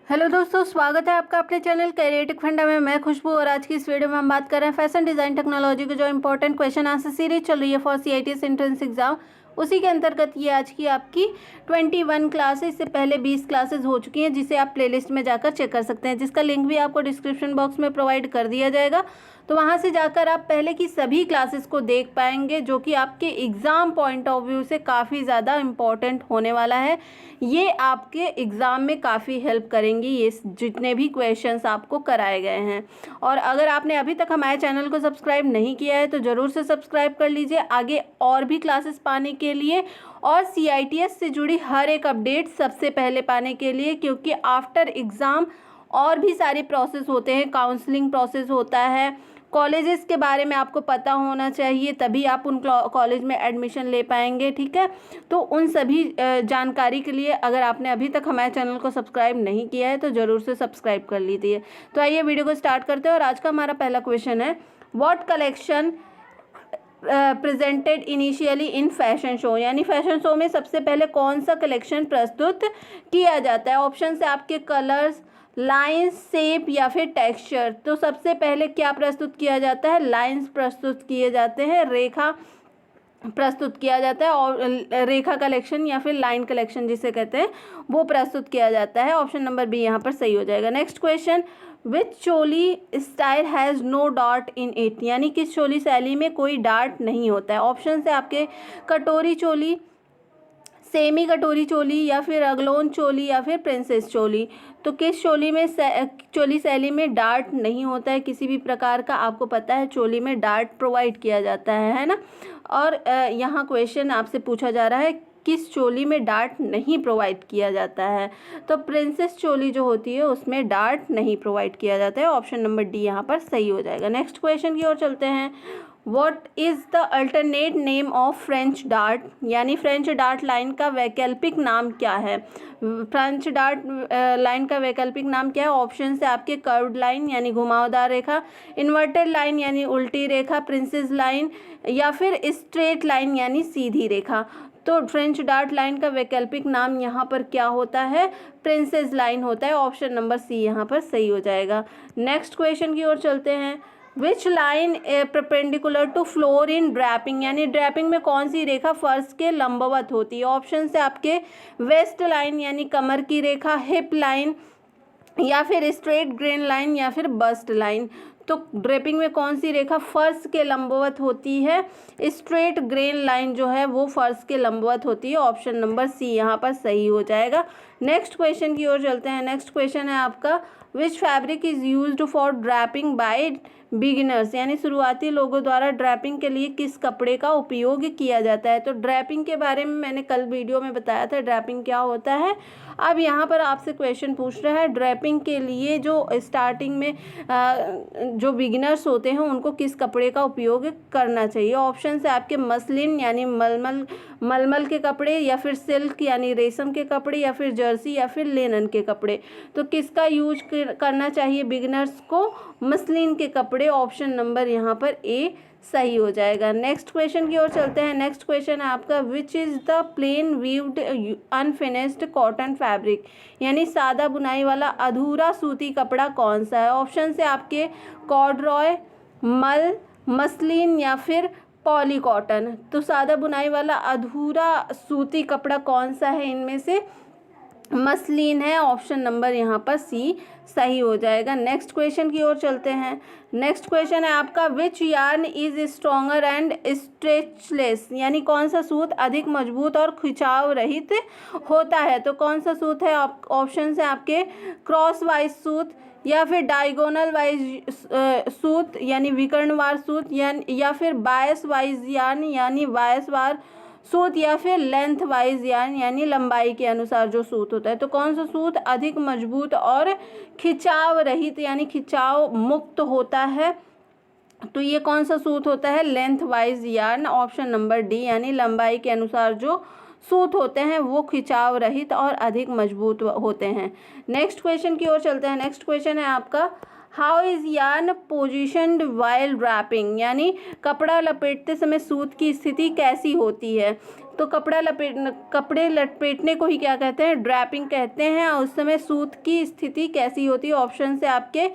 Hello दोस्तों, स्वागत है आपका अपने चैनल कैरियटिक फंडा में। मैं खुशबू और आज की इस वीडियो में हम बात कर रहे हैं फैशन डिज़ाइन टेक्नोलॉजी के जो इंपॉर्टेंट क्वेश्चन आंसर सीरीज चल रही है फॉर CITS एंट्रेंस एग्जाम। उसी के अंतर्गत ये आज की आपकी 21 क्लासेस, इससे पहले 20 क्लासेस हो चुकी हैं, जिसे आप प्लेलिस्ट में जाकर चेक कर सकते हैं, जिसका लिंक भी आपको डिस्क्रिप्शन बॉक्स में प्रोवाइड कर दिया जाएगा। तो वहाँ से जाकर आप पहले की सभी क्लासेस को देख पाएंगे, जो कि आपके एग्ज़ाम पॉइंट ऑफ व्यू से काफ़ी ज़्यादा इम्पॉर्टेंट होने वाला है। ये आपके एग्ज़ाम में काफ़ी हेल्प करेंगी, ये जितने भी क्वेश्चंस आपको कराए गए हैं। और अगर आपने अभी तक हमारे चैनल को सब्सक्राइब नहीं किया है तो ज़रूर से सब्सक्राइब कर लीजिए आगे और भी क्लासेस पाने के लिए और CITS से जुड़ी हर एक अपडेट सबसे पहले पाने के लिए, क्योंकि आफ्टर एग्ज़ाम और भी सारे प्रोसेस होते हैं, काउंसलिंग प्रोसेस होता है, कॉलेजेस के बारे में आपको पता होना चाहिए, तभी आप उन कॉलेज में एडमिशन ले पाएंगे। ठीक है, तो उन सभी जानकारी के लिए अगर आपने अभी तक हमारे चैनल को सब्सक्राइब नहीं किया है तो ज़रूर से सब्सक्राइब कर लीजिए। तो आइए वीडियो को स्टार्ट करते हैं और आज का हमारा पहला क्वेश्चन है, what collection presented initially in fashion show, यानी फैशन शो में सबसे पहले कौन सा कलेक्शन प्रस्तुत किया जाता है। ऑप्शन है आपके कलर्स, लाइंस, शेप या फिर टेक्सचर। तो सबसे पहले क्या प्रस्तुत किया जाता है, लाइंस प्रस्तुत किए जाते हैं, रेखा प्रस्तुत किया जाता है और रेखा कलेक्शन या फिर लाइन कलेक्शन जिसे कहते हैं वो प्रस्तुत किया जाता है। ऑप्शन नंबर बी यहाँ पर सही हो जाएगा। Next question, which choli style has no dot in it, यानी किस चोली शैली में कोई डार्ट नहीं होता है। ऑप्शन है आपके कटोरी चोली, सेमी कटोरी चोली या फिर अगलोन चोली या फिर प्रिंसेस चोली। तो किस चोली में चोली शैली में डार्ट नहीं होता है किसी भी प्रकार का, आपको पता है चोली में डार्ट प्रोवाइड किया जाता है ना। और यहाँ क्वेश्चन आपसे पूछा जा रहा है किस चोली में डार्ट नहीं प्रोवाइड किया जाता है। तो प्रिंसेस चोली जो होती है उसमें डार्ट नहीं प्रोवाइड किया जाता है। ऑप्शन नंबर डी यहाँ पर सही हो जाएगा। नेक्स्ट क्वेश्चन की ओर चलते हैं, What is the alternate name of French dart, यानी फ्रेंच डार्ट लाइन का वैकल्पिक नाम क्या है। फ्रेंच डार्ट लाइन का वैकल्पिक नाम क्या है। ऑप्शन है आपके कर्व्ड लाइन यानी घुमावदार रेखा, इन्वर्टेड लाइन यानी उल्टी रेखा, प्रिंसेस लाइन या फिर स्ट्रेट लाइन यानी सीधी रेखा। तो फ्रेंच डार्ट लाइन का वैकल्पिक नाम यहाँ पर क्या होता है, प्रिंसेस लाइन होता है। ऑप्शन नंबर सी यहाँ पर सही हो जाएगा। नेक्स्ट क्वेश्चन की ओर चलते हैं, which line perpendicular to floor in draping, यानी ड्रैपिंग में कौन सी रेखा फर्श के लंबवत होती है। ऑप्शन से आपके वेस्ट लाइन यानी कमर की रेखा, हिप लाइन या फिर स्ट्रेट ग्रेन लाइन या फिर बस्ट लाइन। तो ड्रेपिंग में कौन सी रेखा फर्श के लंबवत होती है, स्ट्रेट ग्रेन लाइन जो है वो फर्श के लंबवत होती है। ऑप्शन नंबर सी यहाँ पर सही हो जाएगा। नेक्स्ट क्वेश्चन की ओर चलते हैं। नेक्स्ट क्वेश्चन है आपका, which fabric is used for draping by beginners, यानी शुरुआती लोगों द्वारा ड्रैपिंग के लिए किस कपड़े का उपयोग किया जाता है। तो ड्रैपिंग के बारे में मैंने कल वीडियो में बताया था ड्रैपिंग क्या होता है। अब यहाँ पर आपसे क्वेश्चन पूछ रहा है ड्रैपिंग के लिए जो स्टार्टिंग में जो बिगिनर्स होते हैं उनको किस कपड़े का उपयोग करना चाहिए। ऑप्शन है आपके मसलिन यानी मलमल के कपड़े या फिर सिल्क यानी रेशम के कपड़े या फिर जर्सी या फिर लेनन के कपड़े। तो किसका यूज करना चाहिए बिगिनर्स को, मसलिन के कपड़े। ऑप्शन नंबर यहाँ पर ए सही हो जाएगा। नेक्स्ट क्वेश्चन की ओर चलते हैं। नेक्स्ट क्वेश्चन है आपका, which is the plain weaved unfinished cotton fabric, यानी सादा बुनाई वाला अधूरा सूती कपड़ा कौन सा है। ऑप्शन से आपके कॉर्डरॉय, मसलिन या फिर पॉली कॉटन। तो सादा बुनाई वाला अधूरा सूती कपड़ा कौन सा है, इनमें से मसलिन है। ऑप्शन नंबर यहाँ पर सी सही हो जाएगा। नेक्स्ट क्वेश्चन की ओर चलते हैं। नेक्स्ट क्वेश्चन है आपका, विच यार्न इज स्ट्रॉन्गर एंड स्ट्रेचलेस, यानी कौन सा सूत अधिक मजबूत और खिंचाव रहित होता है। तो कौन सा सूत है, ऑप्शन है आपके क्रॉस वाइज सूत या फिर डायगोनल वाइज सूत यानी विकर्णवार सूत या फिर बायस वाइज यानी बायसवार सूत या फिर लेंथ वाइज यानी लंबाई के अनुसार जो सूत होता है। तो कौन सा सूत अधिक मजबूत और खिंचाव रहित यानी खिंचाव मुक्त होता है। तो ये कौन सा सूत होता है, length wise yarn. Option number D यानी लंबाई के अनुसार जो सूत होते हैं वो खिंचाव रहित और अधिक मजबूत होते हैं। नेक्स्ट क्वेश्चन की ओर चलते हैं। नेक्स्ट क्वेश्चन है आपका, how is yarn positioned while wrapping, यानी कपड़ा लपेटते समय सूत की स्थिति कैसी होती है। तो कपड़े लपेटने को ही क्या कहते हैं, ड्रैपिंग कहते हैं, और उस समय सूत की स्थिति कैसी होती है। ऑप्शन से आपके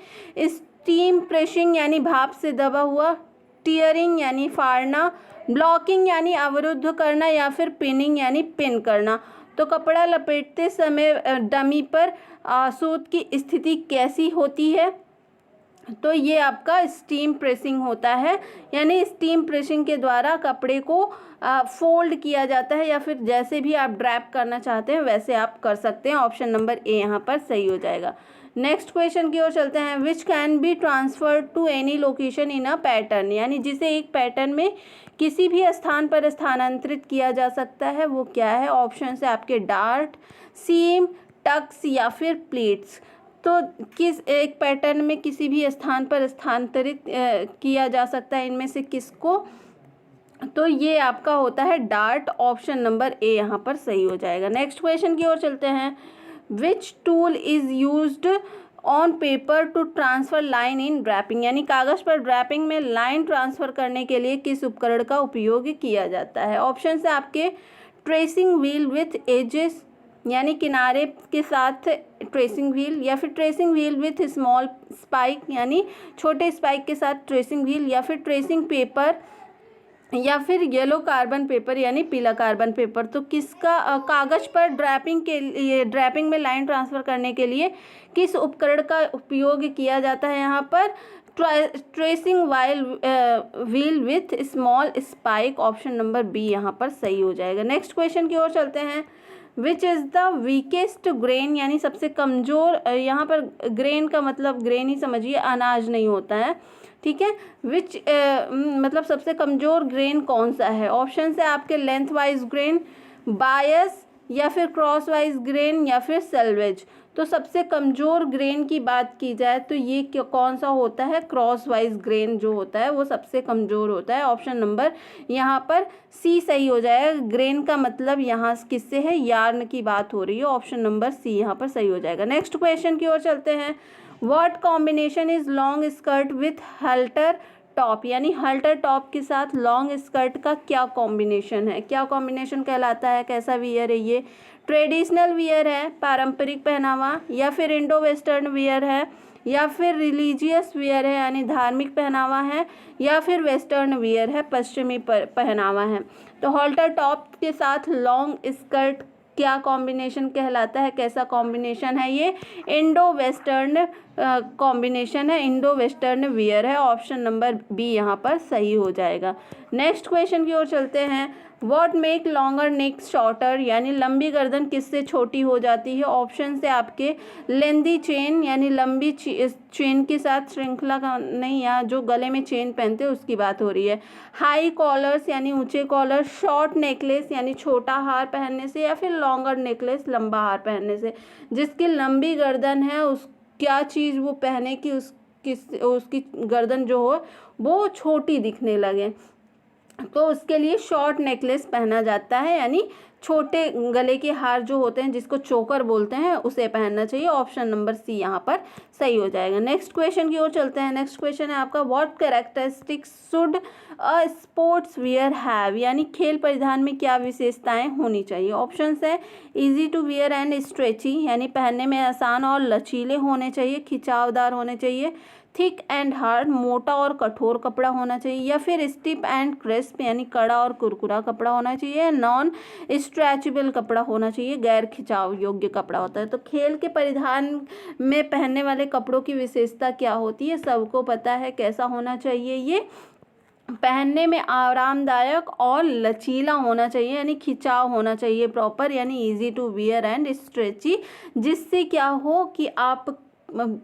स्टीम प्रेसिंग यानी भाप से दबा हुआ, टियरिंग यानी फाड़ना, ब्लॉकिंग यानी अवरुद्ध करना, या फिर पिनिंग यानी पिन करना। तो कपड़ा लपेटते समय डमी पर सूत की स्थिति कैसी होती है, तो ये आपका स्टीम प्रेसिंग होता है, यानी स्टीम प्रेसिंग के द्वारा कपड़े को फोल्ड किया जाता है, या फिर जैसे भी आप ड्रैप करना चाहते हैं वैसे आप कर सकते हैं। ऑप्शन नंबर ए यहाँ पर सही हो जाएगा। नेक्स्ट क्वेश्चन की ओर चलते हैं। Which can be transferred to any location in a pattern, यानी जिसे एक पैटर्न में किसी भी स्थान पर स्थानांतरित किया जा सकता है, वो क्या है। ऑप्शन से आपके डार्ट, सीम, टक्स या फिर प्लेट्स। तो किस एक पैटर्न में किसी भी स्थान पर स्थानांतरित किया जा सकता है इनमें से किसको, तो ये आपका होता है डार्ट। ऑप्शन नंबर ए यहाँ पर सही हो जाएगा। नेक्स्ट क्वेश्चन की ओर चलते हैं। Which tool is used on paper two transfer line in draping, यानी कागज़ पर ड्रैपिंग में लाइन ट्रांसफ़र करने के लिए किस उपकरण का उपयोग किया जाता है। ऑप्शन से आपके ट्रेसिंग व्हील विथ एजेस, यानी किनारे के साथ ट्रेसिंग व्हील, या फिर tracing wheel with small spike, यानी छोटे स्पाइक के साथ ट्रेसिंग व्हील, या फिर ट्रेसिंग पेपर, या फिर येलो कार्बन पेपर यानी पीला कार्बन पेपर। तो किसका कागज़ पर ड्रैपिंग में लाइन ट्रांसफ़र करने के लिए किस उपकरण का उपयोग किया जाता है यहाँ पर, tracing wheel with small spike. Option number B यहाँ पर सही हो जाएगा। नेक्स्ट क्वेश्चन की ओर चलते हैं। विच इज़ द वीकेस्ट ग्रेन, यानी सबसे कमज़ोर, यहाँ पर ग्रेन का मतलब ग्रेन ही समझिए, अनाज नहीं होता है, ठीक है। विच मतलब सबसे कमज़ोर ग्रेन कौन सा है। ऑप्शन से आपके लेंथ वाइज ग्रेन, बायस, या फिर क्रॉस वाइज ग्रेन, या फिर सेल्वेज। तो सबसे कमज़ोर ग्रेन की बात की जाए तो ये कौन सा होता है, क्रॉस वाइज ग्रेन जो होता है वो सबसे कमज़ोर होता है। ऑप्शन नंबर यहाँ पर सी सही हो जाएगा। ग्रेन का मतलब यहाँ किससे है, यार्न की बात हो रही है। ऑप्शन नंबर सी यहाँ पर सही हो जाएगा। नेक्स्ट क्वेश्चन की ओर चलते हैं। What combination is long skirt with halter top, यानी हल्टर टॉप के साथ लॉन्ग स्कर्ट का क्या कॉम्बिनेशन है, क्या कॉम्बिनेशन कहलाता है, कैसा वियर है ये। ट्रेडिशनल वियर है, पारंपरिक पहनावा, या फिर इंडो वेस्टर्न वियर है, या फिर रिलीजियस वियर है यानी धार्मिक पहनावा है, या फिर वेस्टर्न वियर है, पश्चिमी पहनावा है। तो हॉल्टर टॉप के साथ लॉन्ग स्कर्ट क्या कॉम्बिनेशन कहलाता है, कैसा कॉम्बिनेशन है ये, इंडो वेस्टर्न कॉम्बिनेशन है, इंडो वेस्टर्न वियर है। ऑप्शन नंबर बी यहाँ पर सही हो जाएगा। नेक्स्ट क्वेश्चन की ओर चलते हैं। What make longer neck shorter, यानी लंबी गर्दन किससे छोटी हो जाती है। ऑप्शन से आपके लेंदी चेन, यानी लंबी चेन के साथ श्रृंखला का नहीं, या जो गले में चेन पहनते हैं उसकी बात हो रही है। हाई कॉलर्स यानी ऊंचे कॉलर, शॉर्ट नेकलेस यानी छोटा हार पहनने से, या फिर लॉन्गर नेकलेस लंबा हार पहनने से। जिसकी लंबी गर्दन है उस क्या चीज़ वो पहने कि उसकी गर्दन जो हो वो छोटी दिखने लगे, तो उसके लिए शॉर्ट नेकलेस पहना जाता है, यानी छोटे गले के हार जो होते हैं जिसको चोकर बोलते हैं उसे पहनना चाहिए। ऑप्शन नंबर सी यहाँ पर सही हो जाएगा। नेक्स्ट क्वेश्चन की ओर चलते हैं। नेक्स्ट क्वेश्चन है आपका। What characteristics should a sports wear have, यानी खेल परिधान में क्या विशेषताएं होनी चाहिए। ऑप्शन है easy to wear and stretchy, यानी पहनने में आसान और लचीले होने चाहिए, खिंचावदार होने चाहिए। थिक एंड हार्ड, मोटा और कठोर कपड़ा होना चाहिए, या फिर स्टिफ एंड क्रिस्प यानी कड़ा और कुरकुरा कपड़ा होना चाहिए। नॉन स्ट्रेचेबल कपड़ा होना चाहिए, गैर खिंचाव योग्य कपड़ा होता है। तो खेल के परिधान में पहनने वाले कपड़ों की विशेषता क्या होती है, सबको पता है कैसा होना चाहिए। ये पहनने में आरामदायक और लचीला होना चाहिए, यानी खिंचाव होना चाहिए प्रॉपर, यानी easy to wear and stretchy, जिससे क्या हो कि आप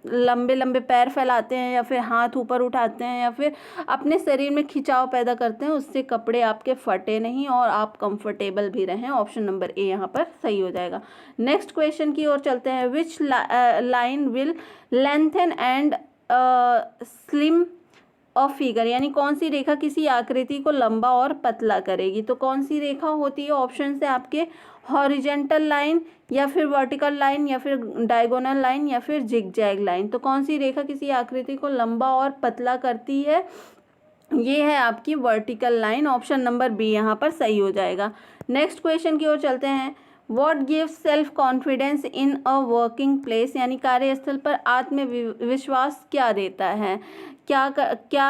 लंबे लंबे पैर फैलाते हैं या फिर हाथ ऊपर उठाते हैं या फिर अपने शरीर में खिंचाव पैदा करते हैं, उससे कपड़े आपके फटे नहीं और आप कंफर्टेबल भी रहें। ऑप्शन नंबर ए यहाँ पर सही हो जाएगा। नेक्स्ट क्वेश्चन की ओर चलते हैं। Which line will lengthen and slim a figure, यानी कौन सी रेखा किसी आकृति को लंबा और पतला करेगी। तो कौन सी रेखा होती है, ऑप्शन है आपके हॉरिजेंटल लाइन या फिर वर्टिकल लाइन या फिर डायगोनल लाइन या फिर जिगजैग लाइन। तो कौन सी रेखा किसी आकृति को लंबा और पतला करती है, ये है आपकी vertical line. Option number B यहाँ पर सही हो जाएगा। नेक्स्ट क्वेश्चन की ओर चलते हैं। What gives self confidence in a working place, यानी कार्यस्थल पर आत्मविश्वास क्या देता है, क्या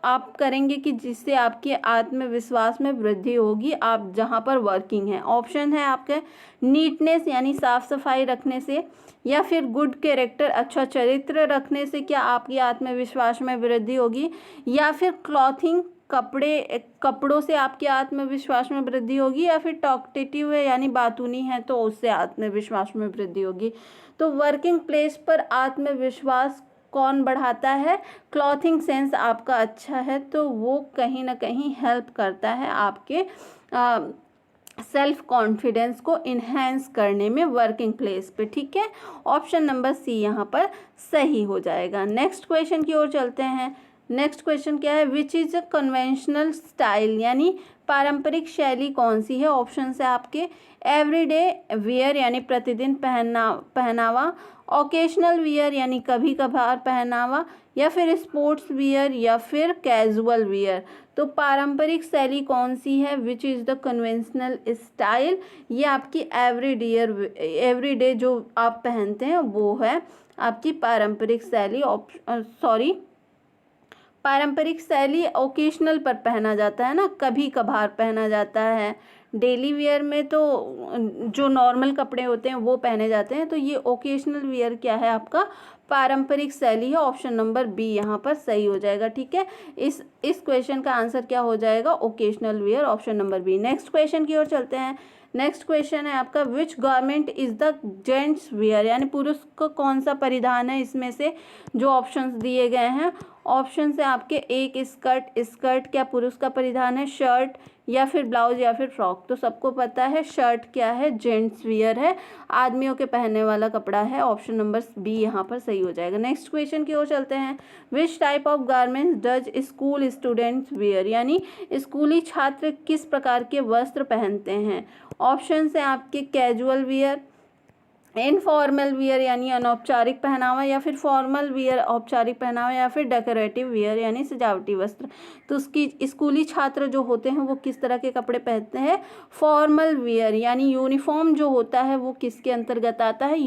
आप करेंगे कि जिससे आपके आत्मविश्वास में वृद्धि होगी आप जहाँ पर वर्किंग है। ऑप्शन है आपके नीटनेस यानी साफ सफाई रखने से, या फिर गुड कैरेक्टर अच्छा चरित्र रखने से क्या आपकी आत्मविश्वास में वृद्धि होगी, या फिर क्लॉथिंग कपड़ों से आपके आत्मविश्वास में वृद्धि होगी, या फिर टॉकटेटिव है यानी बातूनी है तो उससे आत्मविश्वास में वृद्धि होगी। तो वर्किंग प्लेस पर आत्मविश्वास कौन बढ़ाता है, क्लॉथिंग सेंस आपका अच्छा है तो वो कहीं ना कहीं हेल्प करता है आपके सेल्फ कॉन्फिडेंस को इन्हेंस करने में वर्किंग प्लेस पे, ठीक है। ऑप्शन नंबर सी यहाँ पर सही हो जाएगा। नेक्स्ट क्वेश्चन की ओर चलते हैं। नेक्स्ट क्वेश्चन क्या है, which is a conventional style, यानी पारंपरिक शैली कौन सी है। ऑप्शन है आपके एवरीडे वियर यानी प्रतिदिन पहनावा, ओकेशनल वियर यानी कभी कभार पहनावा, या फिर स्पोर्ट्स वियर या फिर कैजुअल वियर। तो पारंपरिक शैली कौन सी है, विच इज़ द कन्वेंशनल स्टाइल, ये आपकी एवरीडे जो आप पहनते हैं वो है आपकी पारंपरिक शैली। पारंपरिक शैली ओकेशनल पर पहना जाता है ना, कभी कभार पहना जाता है। डेली वियर में तो जो नॉर्मल कपड़े होते हैं वो पहने जाते हैं, तो ये ओकेशनल वियर क्या है आपका पारंपरिक शैली है। ऑप्शन नंबर बी यहाँ पर सही हो जाएगा, ठीक है। इस क्वेश्चन का आंसर क्या हो जाएगा, occasional wear, option number B. Next question की ओर चलते हैं। नेक्स्ट क्वेश्चन है आपका which garment is the gents wear, यानी पुरुष को कौन सा परिधान है इसमें से जो ऑप्शंस दिए गए हैं। ऑप्शन है आपके एक स्कर्ट क्या पुरुष का परिधान है, शर्ट या फिर ब्लाउज या फिर फ्रॉक। तो सबको पता है शर्ट क्या है, जेंट्स वियर है, आदमियों के पहनने वाला कपड़ा है। ऑप्शन नंबर बी यहाँ पर सही हो जाएगा। नेक्स्ट क्वेश्चन की ओर चलते हैं। Which type of garments does school students wear, यानी स्कूली छात्र किस प्रकार के वस्त्र पहनते हैं। ऑप्शन है आपके कैजुअल वियर, इनफॉर्मल वियर यानी अनौपचारिक पहनावा, या फिर फॉर्मल वियर औपचारिक पहनावा, या फिर डेकोरेटिव वियर यानी सजावटी वस्त्र। तो उसकी स्कूली छात्र जो होते हैं वो किस तरह के कपड़े पहनते हैं, फॉर्मल वियर यानी यूनिफॉर्म जो होता है वो किसके अंतर्गत आता है,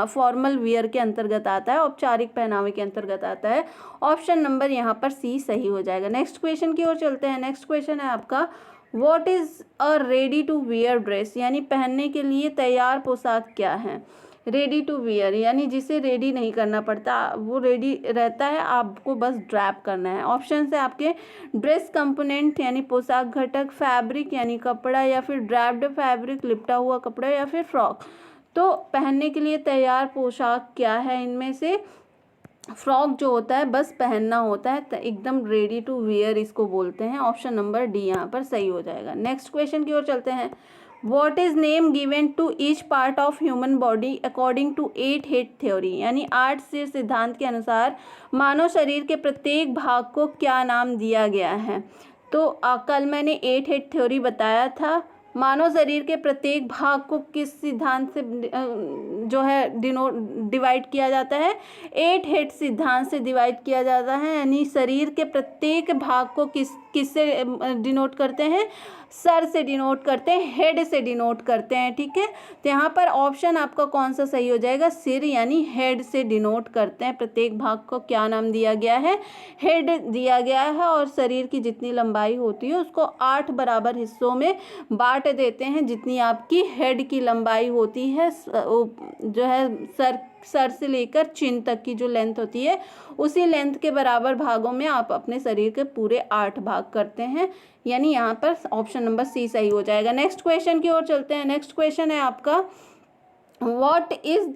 फॉर्मल वियर के अंतर्गत आता है, औपचारिक पहनावे के अंतर्गत आता है। ऑप्शन नंबर यहाँ पर सी सही हो जाएगा। नेक्स्ट क्वेश्चन की ओर चलते हैं। नेक्स्ट क्वेश्चन है आपका what is a ready to wear dress, यानी पहनने के लिए तैयार पोशाक क्या है। रेडी टू वियर यानी जिसे रेडी नहीं करना पड़ता, वो रेडी रहता है, आपको बस ड्रैप करना है। ऑप्शन है आपके ड्रेस कंपोनेंट यानी पोशाक घटक, फैब्रिक यानी कपड़ा, या फिर ड्रैप्ड फैब्रिक लिपटा हुआ कपड़ा, या फिर फ्रॉक। तो पहनने के लिए तैयार पोशाक क्या है, इनमें से फ्रॉक जो होता है बस पहनना होता है, एकदम रेडी टू वियर इसको बोलते हैं। ऑप्शन नंबर डी यहाँ पर सही हो जाएगा। नेक्स्ट क्वेश्चन की ओर चलते हैं। What is name given to each part of human body according to 8 head theory, यानी 8 सिर सिद्धांत के अनुसार मानव शरीर के प्रत्येक भाग को क्या नाम दिया गया है। तो कल मैंने 8 हेड थ्योरी बताया था। मानव शरीर के प्रत्येक भाग को किस सिद्धांत से जो है डिवाइड किया जाता है, 8 हेड सिद्धांत से डिवाइड किया जाता है। यानी शरीर के प्रत्येक भाग को किससे डिनोट करते हैं, सर से डिनोट करते हैं, हेड से डिनोट करते हैं, ठीक है। तो यहाँ पर ऑप्शन आपका कौन सा सही हो जाएगा, सिर यानी हेड से डिनोट करते हैं। प्रत्येक भाग को क्या नाम दिया गया है, हेड दिया गया है। और शरीर की जितनी लंबाई होती है उसको 8 बराबर हिस्सों में बांट देते हैं। जितनी आपकी हेड की लंबाई होती है, जो है सर से लेकर चिन तक की जो लेंथ होती है, उसी लेंथ के बराबर भागों में आप अपने शरीर के पूरे 8 भाग करते हैं। यानी यहाँ पर ऑप्शन नंबर सी सही हो जाएगा। नेक्स्ट क्वेश्चन की ओर चलते हैं। नेक्स्ट क्वेश्चन है आपका what is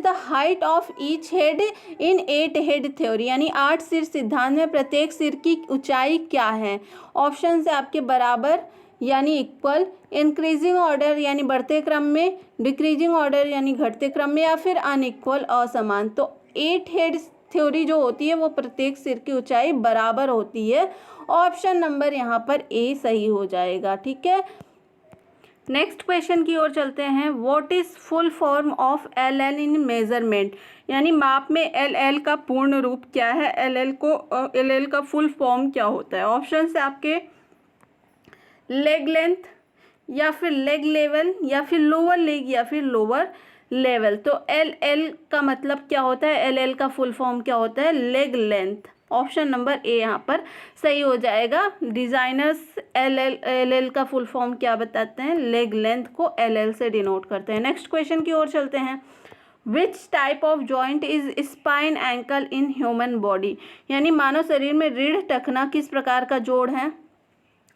the height of each head in 8 head theory, यानी 8 सिर सिद्धांत में प्रत्येक सिर की ऊंचाई क्या है। ऑप्शन है आपके बराबर यानी इक्वल, इंक्रीजिंग ऑर्डर यानी बढ़ते क्रम में, डिक्रीजिंग ऑर्डर यानी घटते क्रम में, या फिर अनइक्वल असमान। तो 8 हेड थ्योरी जो होती है वो प्रत्येक सिर की ऊंचाई बराबर होती है। ऑप्शन नंबर यहाँ पर ए सही हो जाएगा। ठीक है, नेक्स्ट क्वेश्चन की ओर चलते हैं। What is full form of L L in measurement, यानी माप में एल एल का पूर्ण रूप क्या है, एल एल का फुल फॉर्म क्या होता है। ऑप्शन है आपके लेग लेंथ, या फिर लेग लेवल, या फिर लोअर लेग, या फिर लोअर लेवल। तो एल एल का मतलब क्या होता है, एल एल का फुल फॉर्म क्या होता है, leg length. Option number A यहाँ पर सही हो जाएगा। डिजाइनर्स एल एल का फुल फॉर्म क्या बताते हैं, लेग लेंथ को एल एल से डिनोट करते हैं। नेक्स्ट क्वेश्चन की ओर चलते हैं। Which type of joint is spine ankle in human body, यानी मानव शरीर में रीढ़ टखना किस प्रकार का जोड़ है,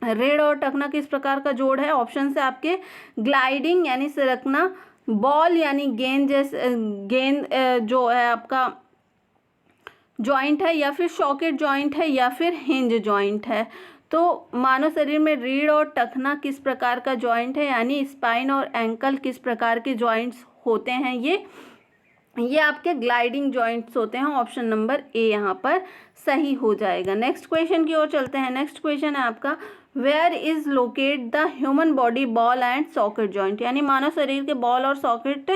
रीढ़ और टखना किस प्रकार का जोड़ है। ऑप्शन से आपके ग्लाइडिंग यानी सरकना, बॉल यानी गेंद जैसे गेंद जो है आपका जॉइंट है, या फिर सॉकेट जॉइंट है, या फिर हिंज जॉइंट है। तो मानव शरीर में रीढ़ और टखना किस प्रकार का जॉइंट है, यानी स्पाइन और एंकल किस प्रकार के जॉइंट्स होते हैं, ये आपके ग्लाइडिंग जॉइंट्स होते हैं। ऑप्शन नंबर ए यहाँ पर सही हो जाएगा। नेक्स्ट क्वेश्चन की ओर चलते हैं। नेक्स्ट क्वेश्चन है आपका where is locate the human body ball and socket joint, यानी मानव शरीर के बॉल और सॉकेट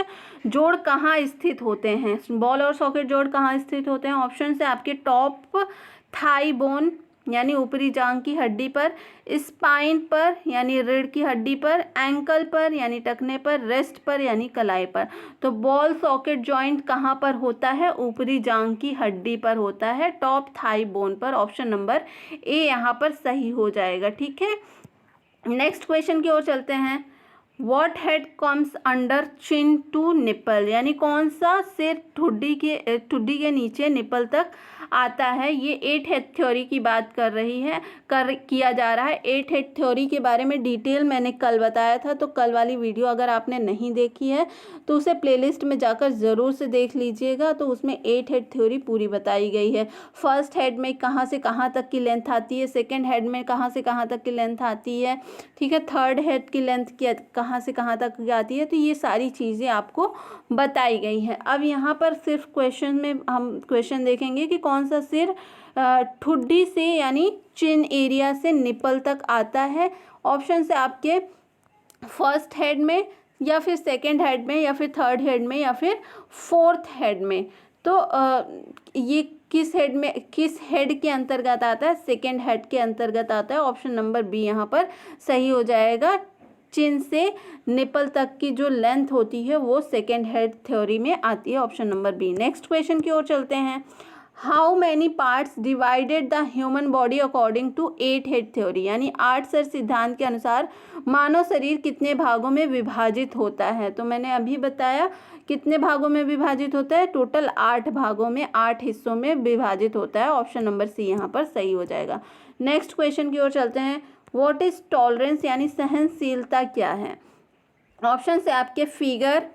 जोड़ कहाँ स्थित होते हैं, बॉल और सॉकेट जोड़ कहाँ स्थित होते हैं। ऑप्शन से आपके टॉप थाई बोन यानी ऊपरी जांघ की हड्डी पर, स्पाइन पर यानी रीढ़ की हड्डी पर, एंकल पर यानी टखने पर, रेस्ट पर यानी कलाई पर। तो बॉल सॉकेट जॉइंट कहाँ पर होता है, ऊपरी जांघ की हड्डी पर होता है, टॉप थाई बोन पर। ऑप्शन नंबर ए यहाँ पर सही हो जाएगा। ठीक है, नेक्स्ट क्वेश्चन की ओर चलते हैं। What head comes under chin to nipple, यानी कौन सा सिर ठुड्डी के नीचे निपल तक आता है। ये 8 हेड थ्योरी की बात किया जा रहा है। 8 हेड थ्योरी के बारे में डिटेल मैंने कल बताया था, तो कल वाली वीडियो अगर आपने नहीं देखी है तो उसे प्लेलिस्ट में जाकर ज़रूर से देख लीजिएगा। तो उसमें 8 हेड थ्योरी पूरी बताई गई है। फर्स्ट हेड में कहाँ से कहाँ तक की लेंथ आती है, सेकेंड हेड में कहाँ से कहाँ तक की लेंथ आती है, ठीक है, थर्ड हेड की लेंथ कहाँ से कहाँ तक आती है। तो ये सारी चीज़ें आपको बताई गई हैं। अब यहाँ पर सिर्फ क्वेश्चन में हम क्वेश्चन देखेंगे कि कौन सा सिर ठुड्डी से यानी चिन एरिया से निपल तक आता है। ऑप्शन से आपके फर्स्ट हेड में, या फिर सेकंड हेड में, या फिर थर्ड हेड में, या फिर फोर्थ हेड में। तो ये किस हेड के अंतर्गत आता है, सेकंड हेड के अंतर्गत आता है। ऑप्शन नंबर बी यहाँ पर सही हो जाएगा। चिन से निपल तक की जो लेंथ होती है वो सेकेंड हेड थ्योरी में आती है। Option number B. Next question की ओर चलते हैं। How many parts divided the human body according to 8 head theory, यानी 8 सर सिद्धांत के अनुसार मानव शरीर कितने भागों में विभाजित होता है। तो मैंने अभी बताया कितने भागों में विभाजित होता है, टोटल 8 भागों में 8 हिस्सों में विभाजित होता है। ऑप्शन नंबर सी यहाँ पर सही हो जाएगा। नेक्स्ट क्वेश्चन की ओर चलते हैं। व्हाट इज टॉलरेंस, यानी सहनशीलता क्या है। ऑप्शन से आपके फिगर,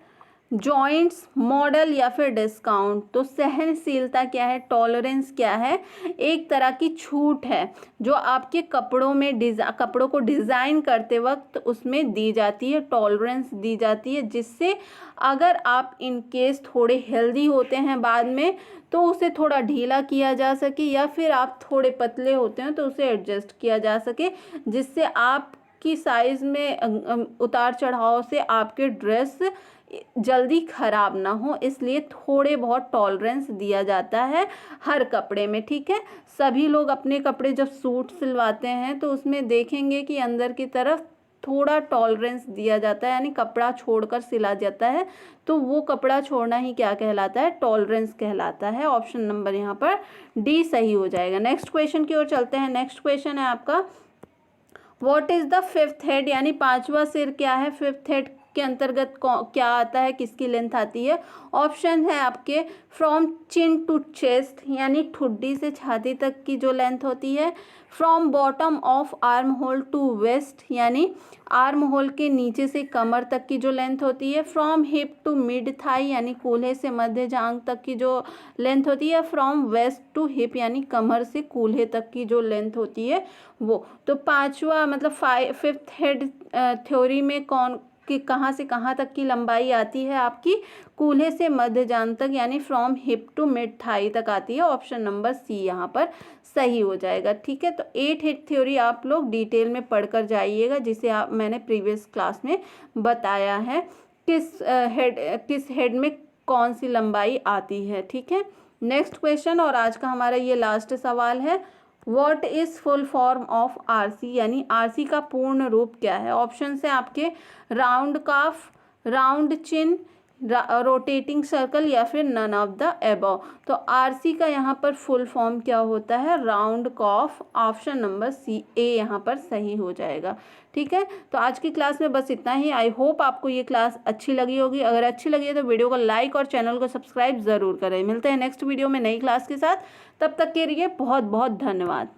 जॉइंट्स, मॉडल, या फिर डिस्काउंट। तो सहनशीलता क्या है, टॉलरेंस क्या है, एक तरह की छूट है जो आपके कपड़ों को डिज़ाइन करते वक्त उसमें दी जाती है, टॉलरेंस दी जाती है, जिससे अगर आप इन केस थोड़े हेल्दी होते हैं बाद में तो उसे थोड़ा ढीला किया जा सके, या फिर आप थोड़े पतले होते हैं तो उसे एडजस्ट किया जा सके, जिससे आपकी साइज़ में उतार चढ़ाव से आपके ड्रेस जल्दी ख़राब ना हो, इसलिए थोड़े बहुत टॉलरेंस दिया जाता है हर कपड़े में। ठीक है, सभी लोग अपने कपड़े जब सूट सिलवाते हैं तो उसमें देखेंगे कि अंदर की तरफ थोड़ा टॉलरेंस दिया जाता है, यानी कपड़ा छोड़कर सिला जाता है, तो वो कपड़ा छोड़ना ही क्या कहलाता है, टॉलरेंस कहलाता है। ऑप्शन नंबर यहाँ पर डी सही हो जाएगा। नेक्स्ट क्वेश्चन की ओर चलते हैं। नेक्स्ट क्वेश्चन है आपका what is the fifth head, यानी 5वां सिर क्या है, फिफ्थ हेड के अंतर्गत क्या आता है, किसकी लेंथ आती है। ऑप्शन है आपके फ्रॉम चिन टू चेस्ट, यानी ठुड्डी से छाती तक की जो लेंथ होती है। From bottom of arm hole to waist, यानी आर्म होल के नीचे से कमर तक की जो लेंथ होती है। From hip to mid thigh, यानी कूल्हे से मध्य जांघ तक की जो लेंथ होती है। फ्रॉम वेस्ट टू हिप, यानी कमर से कूल्हे तक की जो लेंथ होती है वो। तो 5वां मतलब फिफ्थ हेड थ्योरी में कि कहाँ से कहाँ तक की लंबाई आती है आपकी, कूल्हे से मध्य जांघ तक, यानी from hip to mid thigh तक आती है। ऑप्शन नंबर सी यहाँ पर सही हो जाएगा। ठीक है, तो 8 हेड थ्योरी आप लोग डिटेल में पढ़कर जाइएगा, जिसे मैंने प्रीवियस क्लास में बताया है किस हेड में कौन सी लंबाई आती है। ठीक है, नेक्स्ट क्वेश्चन और आज का हमारा ये लास्ट सवाल है, what is full form of RC, यानी आरसी का पूर्ण रूप क्या है। ऑप्शन है आपके राउंड काफ, राउंड चिन, रोटेटिंग सर्कल या फिर नन ऑफ द एबव। तो आरसी का यहाँ पर फुल फॉर्म क्या होता है, राउंड कॉफ। ऑप्शन नंबर सी ए यहाँ पर सही हो जाएगा। ठीक है, तो आज की क्लास में बस इतना ही। आई होप आपको ये क्लास अच्छी लगी होगी। अगर अच्छी लगी है तो वीडियो को लाइक और चैनल को सब्सक्राइब ज़रूर करें। मिलते हैं नेक्स्ट वीडियो में नई क्लास के साथ, तब तक के लिए बहुत बहुत धन्यवाद।